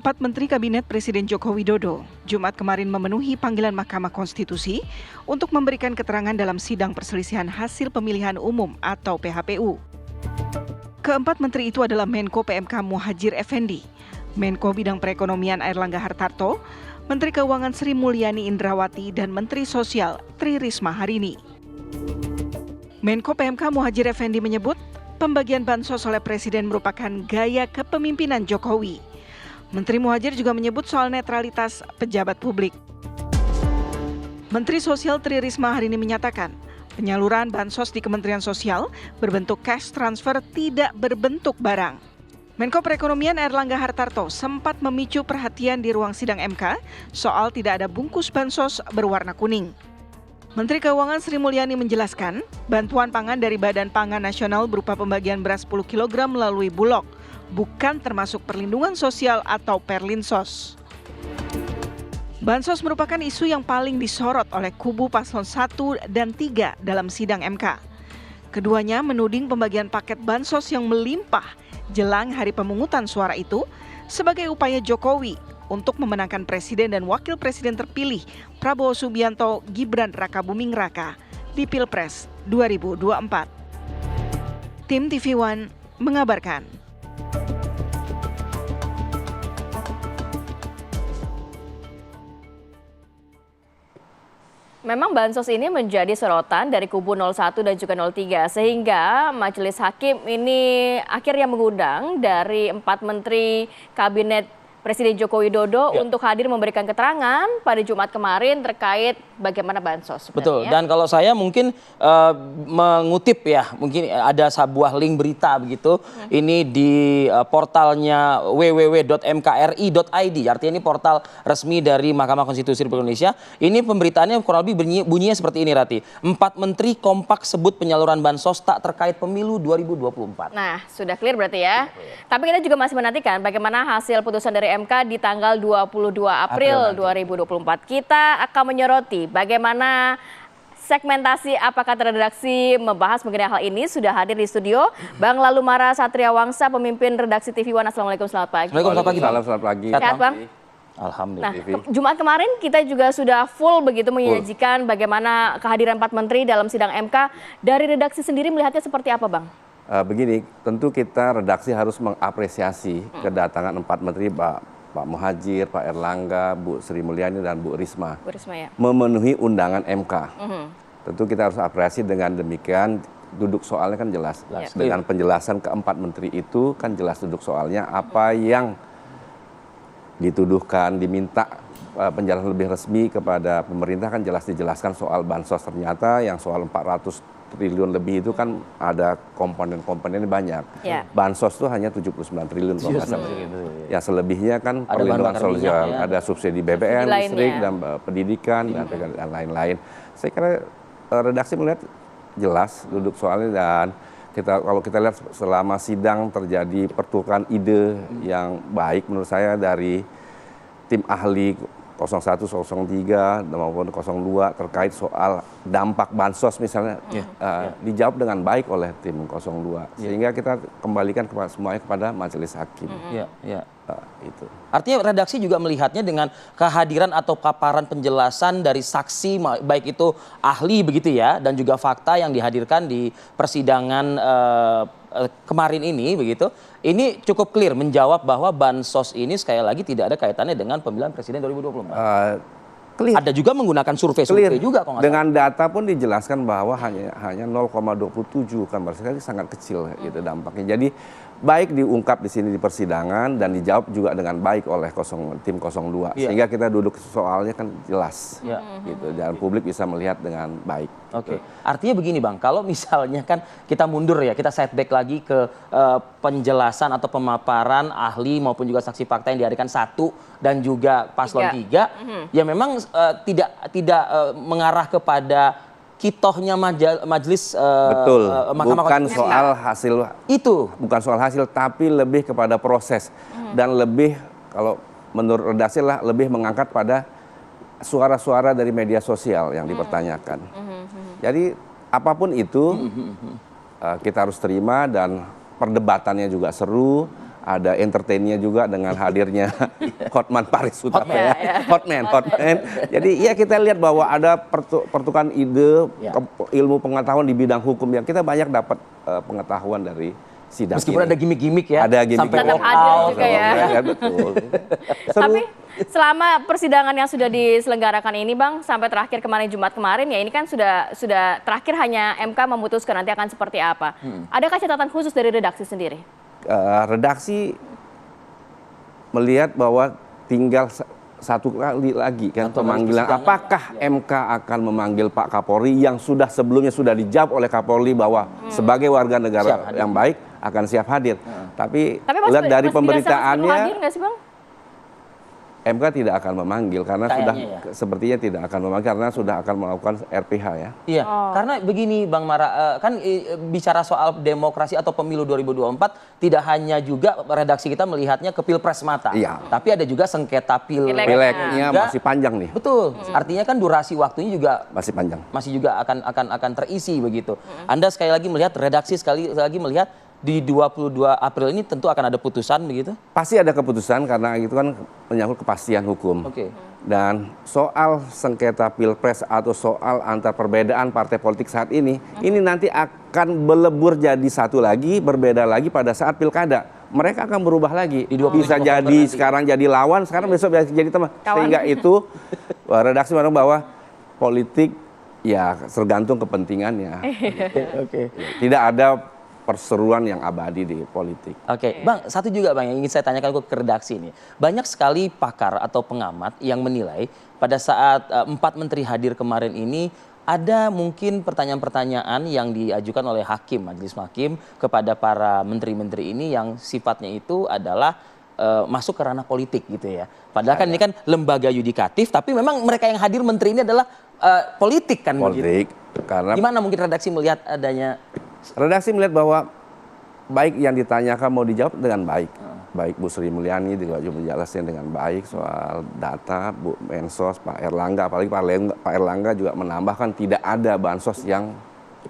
Empat Menteri Kabinet Presiden Joko Widodo Jumat kemarin memenuhi panggilan Mahkamah Konstitusi untuk memberikan keterangan dalam sidang perselisihan hasil pemilihan umum atau PHPU. Keempat menteri itu adalah Menko PMK Muhadjir Effendi, Menko Bidang Perekonomian Airlangga Hartarto, Menteri Keuangan Sri Mulyani Indrawati, dan Menteri Sosial Tri Risma Harini. Menko PMK Muhadjir Effendi menyebut pembagian bansos oleh Presiden merupakan gaya kepemimpinan Jokowi. Menteri Muhadjir juga menyebut soal netralitas pejabat publik. Menteri Sosial Tri Risma Harini menyatakan, penyaluran bansos di Kementerian Sosial berbentuk cash transfer, tidak berbentuk barang. Menko Perekonomian Airlangga Hartarto sempat memicu perhatian di ruang sidang MK soal tidak ada bungkus bansos berwarna kuning. Menteri Keuangan Sri Mulyani menjelaskan, bantuan pangan dari Badan Pangan Nasional berupa pembagian beras 10 kg melalui Bulog, bukan termasuk perlindungan sosial atau Perlinsos. Bansos merupakan isu yang paling disorot oleh kubu paslon 1 dan 3 dalam sidang MK. Keduanya menuding pembagian paket bansos yang melimpah jelang hari pemungutan suara itu sebagai upaya Jokowi untuk memenangkan Presiden dan Wakil Presiden terpilih Prabowo Subianto Gibran Rakabuming Raka di Pilpres 2024. Tim TV One mengabarkan. Memang bansos ini menjadi sorotan dari kubu 01 dan juga 03 sehingga Majelis Hakim ini akhirnya mengundang dari 4 Menteri Kabinet Presiden Joko Widodo untuk hadir memberikan keterangan pada Jumat kemarin terkait bagaimana bansos sebenarnya. Betul, dan kalau saya mungkin mengutip ya, mungkin ada sebuah link berita begitu, ini di portalnya www.mkri.id, artinya ini portal resmi dari Mahkamah Konstitusi Republik Indonesia. Ini pemberitaannya kurang lebih bunyinya seperti ini, Rati. 4 menteri kompak sebut penyaluran bansos tak terkait pemilu 2024. Nah, sudah clear berarti ya. Tapi kita juga masih menantikan bagaimana hasil putusan dari MK di tanggal 22 April 2024. Kita akan menyoroti bagaimana segmentasi apa kata redaksi membahas mengenai hal ini. Sudah hadir di studio Bang Lalumara Satria Wangsa, pemimpin redaksi TV One. Assalamualaikum, selamat pagi. Selamat pagi, Bang. Selamat pagi. Sehat, Bang? Alhamdulillah. Nah, Jumat kemarin kita juga sudah full begitu menyajikan bagaimana kehadiran 4 menteri dalam sidang MK. Dari redaksi sendiri melihatnya seperti apa, Bang? Begini, tentu kita redaksi harus mengapresiasi kedatangan 4 menteri, Pak Muhadjir, Pak Airlangga, Bu Sri Mulyani, dan Bu Risma. Ya. Memenuhi undangan MK. Tentu kita harus apresiasi dengan demikian, duduk soalnya kan jelas. Dengan penjelasan keempat menteri itu kan jelas duduk soalnya, apa yang dituduhkan, diminta penjelasan lebih resmi kepada pemerintah kan jelas dijelaskan soal bansos. Ternyata yang soal 400 triliun lebih itu kan ada komponen-komponennya banyak. Bansos itu hanya 79 triliun. Ya selebihnya kan perlindungan sosial, ada subsidi BBM, listrik, dan pendidikan, dan lain-lain. Saya kira redaksi melihat jelas duduk soalnya, dan kalau kita lihat selama sidang terjadi pertukaran ide yang baik menurut saya dari tim ahli 01, 03 maupun 02 terkait soal dampak bansos misalnya dijawab dengan baik oleh tim 02 sehingga kita kembalikan semuanya kepada Majelis Hakim. Itu. Artinya redaksi juga melihatnya dengan kehadiran atau paparan penjelasan dari saksi baik itu ahli begitu ya, dan juga fakta yang dihadirkan di persidangan kemarin ini begitu. Ini cukup clear menjawab bahwa bansos ini sekali lagi tidak ada kaitannya dengan pemilihan presiden 2024. Ada juga menggunakan survei juga kalau nggak salah. Dengan data pun dijelaskan bahwa hanya 0,27 kan, berarti sangat kecil gitu dampaknya. Jadi baik diungkap di sini di persidangan dan dijawab juga dengan baik oleh tim 02 sehingga kita duduk soalnya kan jelas gitu, dan publik bisa melihat dengan baik. Artinya begini, Bang, kalau misalnya kan kita mundur ya, kita setback lagi ke penjelasan atau pemaparan ahli maupun juga saksi fakta yang dihadirkan 1 dan juga paslon 3 ya memang tidak mengarah kepada kitohnya majelis betul, bukan Konstitusi. soal hasil itu, bukan soal hasil, tapi lebih kepada proses dan lebih, kalau menurut redaksi lah, lebih mengangkat pada suara-suara dari media sosial yang dipertanyakan. Jadi apapun itu kita harus terima, dan perdebatannya juga seru, ada entertainnya juga dengan hadirnya Hotman Paris Hutama ya. Hotman. Jadi ya kita lihat bahwa ada pertukaran ide, ilmu pengetahuan di bidang hukum yang kita banyak dapat pengetahuan dari sidang. Meskipun ada gimmick-gimmick ya. Ada gimmick. Sampai walk out juga ya. Betul. Tapi selama persidangan yang sudah diselenggarakan ini Bang, sampai terakhir kemarin Jumat kemarin ya ini kan sudah terakhir hanya MK memutuskan nanti akan seperti apa. Adakah catatan khusus dari redaksi sendiri? Redaksi melihat bahwa tinggal satu kali lagi kan pemanggilan. Apakah MK akan memanggil Pak Kapolri yang sebelumnya sudah dijawab oleh Kapolri bahwa sebagai warga negara yang baik akan siap hadir. Tapi lihat dari pemberitaannya hadir nggak sih Bang? MK tidak akan memanggil karena sepertinya tidak akan memanggil karena sudah akan melakukan RPH ya. Iya, karena begini Bang Mara, kan bicara soal demokrasi atau pemilu 2024 tidak hanya juga redaksi kita melihatnya ke pilpres semata. Iya. Tapi ada juga sengketa Pileknya masih panjang nih. Betul. Artinya kan durasi waktunya juga masih panjang. Masih juga akan terisi begitu. Anda sekali lagi melihat redaksi sekali lagi melihat di 22 April ini tentu akan ada putusan begitu? Pasti ada keputusan karena itu kan menyangkut kepastian hukum. Dan soal sengketa pilpres atau soal antar perbedaan partai politik saat ini nanti akan melebur jadi satu lagi, berbeda lagi pada saat pilkada. Mereka akan berubah lagi. Bisa jadi sekarang jadi lawan, sekarang besok bisa jadi teman. Sehingga itu redaksi bilang bahwa politik ya tergantung kepentingannya. Tidak ada perseruan yang abadi di politik. Bang, satu juga Bang yang ingin saya tanyakan ke redaksi ini. Banyak sekali pakar atau pengamat yang menilai pada saat 4 menteri hadir kemarin ini ada mungkin pertanyaan-pertanyaan yang diajukan oleh majelis hakim kepada para menteri-menteri ini yang sifatnya itu adalah masuk ke ranah politik gitu ya. Padahal kan ini kan lembaga yudikatif, tapi memang mereka yang hadir menteri ini adalah politik kan begitu. Karena gimana mungkin redaksi melihat adanya? Redaksi melihat bahwa baik yang ditanyakan mau dijawab dengan baik. Baik Bu Sri Mulyani juga menjelaskan dengan baik soal data, Bu Mensos, Pak Erlangga, apalagi Pak Erlangga juga menambahkan tidak ada bansos yang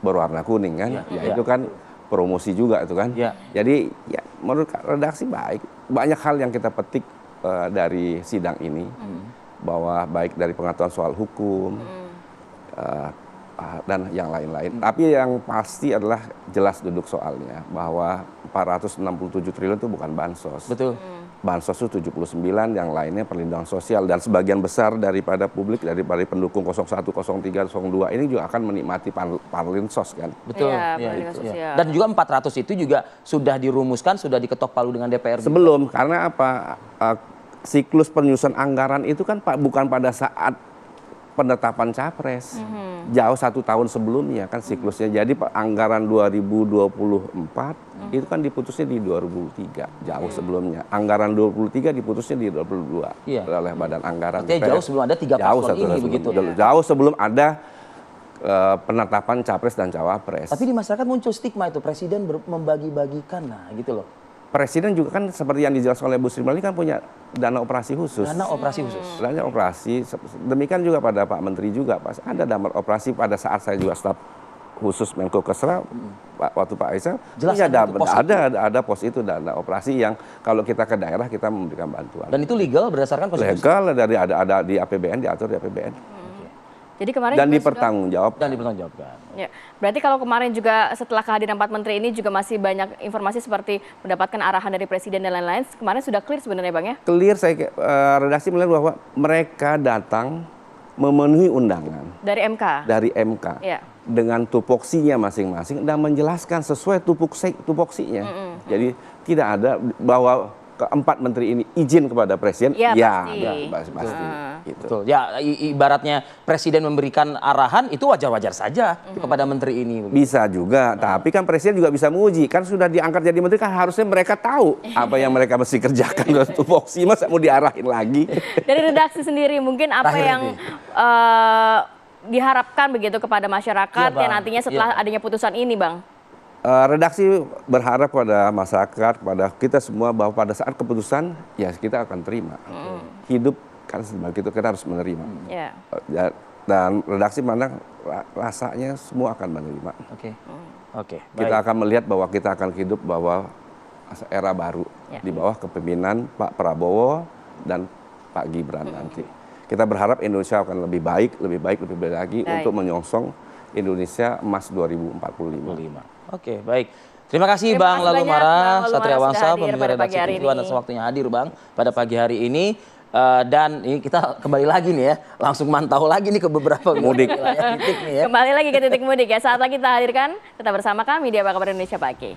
berwarna kuning kan. Itu kan promosi juga itu kan. Jadi ya menurut redaksi baik. Banyak hal yang kita petik dari sidang ini bahwa baik dari pengetahuan soal hukum dan yang lain-lain. Tapi yang pasti adalah jelas duduk soalnya bahwa 467 triliun itu bukan bansos. Betul. Bansos itu 79, yang lainnya perlindungan sosial dan sebagian besar daripada publik daripada pendukung 01, 03, 02 ini juga akan menikmati parlinsos kan. Betul. Dan juga 400 itu juga sudah dirumuskan, sudah diketok palu dengan DPR. Sebelum karena apa? Siklus penyusunan anggaran itu kan bukan pada saat penetapan capres, jauh 1 tahun sebelumnya kan siklusnya. Jadi anggaran 2024 itu kan diputusnya di 2023, jauh sebelumnya. Anggaran 2023 diputusnya di 2022 oleh Badan Anggaran. Artinya jauh sebelum ada 3 paslon ini begitu. Jauh sebelum ada penetapan capres dan cawapres. Tapi di masyarakat muncul stigma itu presiden membagi-bagikan, nah gitu loh. Presiden juga kan seperti yang dijelaskan oleh Bu Sri Mulyani kan punya dana operasi khusus. Dana operasi khusus. Dana operasi. Demikian juga pada Pak Menteri juga, Pak. Ada dana operasi pada saat saya juga staf khusus Menko Kesra waktu Pak Aisyah. Jelas ada pos itu dana operasi yang kalau kita ke daerah kita memberikan bantuan. Dan itu legal berdasarkan konstitusi. Legal dari ada di APBN, diatur di APBN. Jadi kemarin dan dipertanggungjawabkan. Ya, berarti kalau kemarin juga setelah kehadiran 4 menteri ini juga masih banyak informasi seperti mendapatkan arahan dari presiden dan lain-lain. Kemarin sudah clear sebenarnya Bang ya? Clear, redaksi melihat bahwa mereka datang memenuhi undangan. Dari MK? Dari MK. Ya. Dengan tupoksinya masing-masing dan menjelaskan sesuai tupoksinya. Jadi tidak ada bahwa keempat menteri ini izin kepada presiden, pasti. Gitu. Betul. Ya ibaratnya presiden memberikan arahan itu wajar-wajar saja kepada menteri ini. Bisa juga, tapi kan presiden juga bisa menguji. Kan sudah diangkat jadi menteri kan harusnya mereka tahu apa yang mereka mesti kerjakan. Tupoksi masa mau diarahin lagi. Dari redaksi sendiri mungkin apa yang diharapkan begitu kepada masyarakat yang nantinya setelah adanya putusan ini Bang? Redaksi berharap pada masyarakat, pada kita semua bahwa pada saat keputusan ya kita akan terima. Hidup kan begitu, kita harus menerima. Dan redaksi mana rasanya semua akan menerima. Oke. Kita akan melihat bahwa kita akan hidup bahwa era baru di bawah kepemimpinan Pak Prabowo dan Pak Gibran nanti. Kita berharap Indonesia akan lebih baik lagi untuk menyongsong Indonesia Emas 2045. Oke, baik. Terima kasih Bang Lalu Mara Satria Wangsa, pemimpin redaksi TV One, atas waktunya hadir Bang pada pagi hari ini. Dan ini kita kembali lagi nih ya, langsung mantau lagi nih ke beberapa mudik titik nih ya. Kembali lagi ke titik mudik ya. Saat lagi kita hadirkan, tetap bersama kami di Apa Kabar Indonesia Pagi.